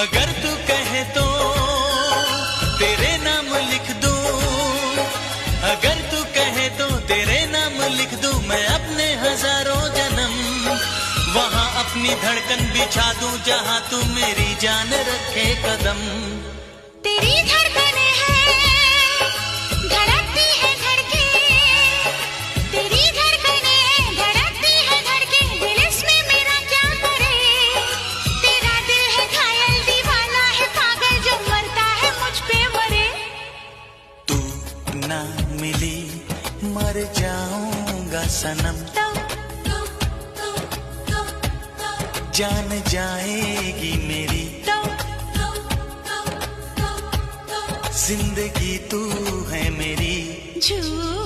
अगर तू कहे तो तेरे नाम लिख दूं, अगर तू कहे तो तेरे नाम लिख दूं मैं अपने हजारों जन्म। वहां अपनी धड़कन बिछा दूं जहां तू मेरी जान रखे कदम। तेरी धड़कने हैं धड़कती है धड़के, तेरी धड़कने धड़कती है धड़के, दिल इसमें मेरा क्या करे। तेरा दिल है घायल दीवाना है पागल जो मरता है मुझ पे मरे। तू ना मिली मर जाऊंगा सनम, जान जाएगी मेरी जिंदगी तू है मेरी। झूठ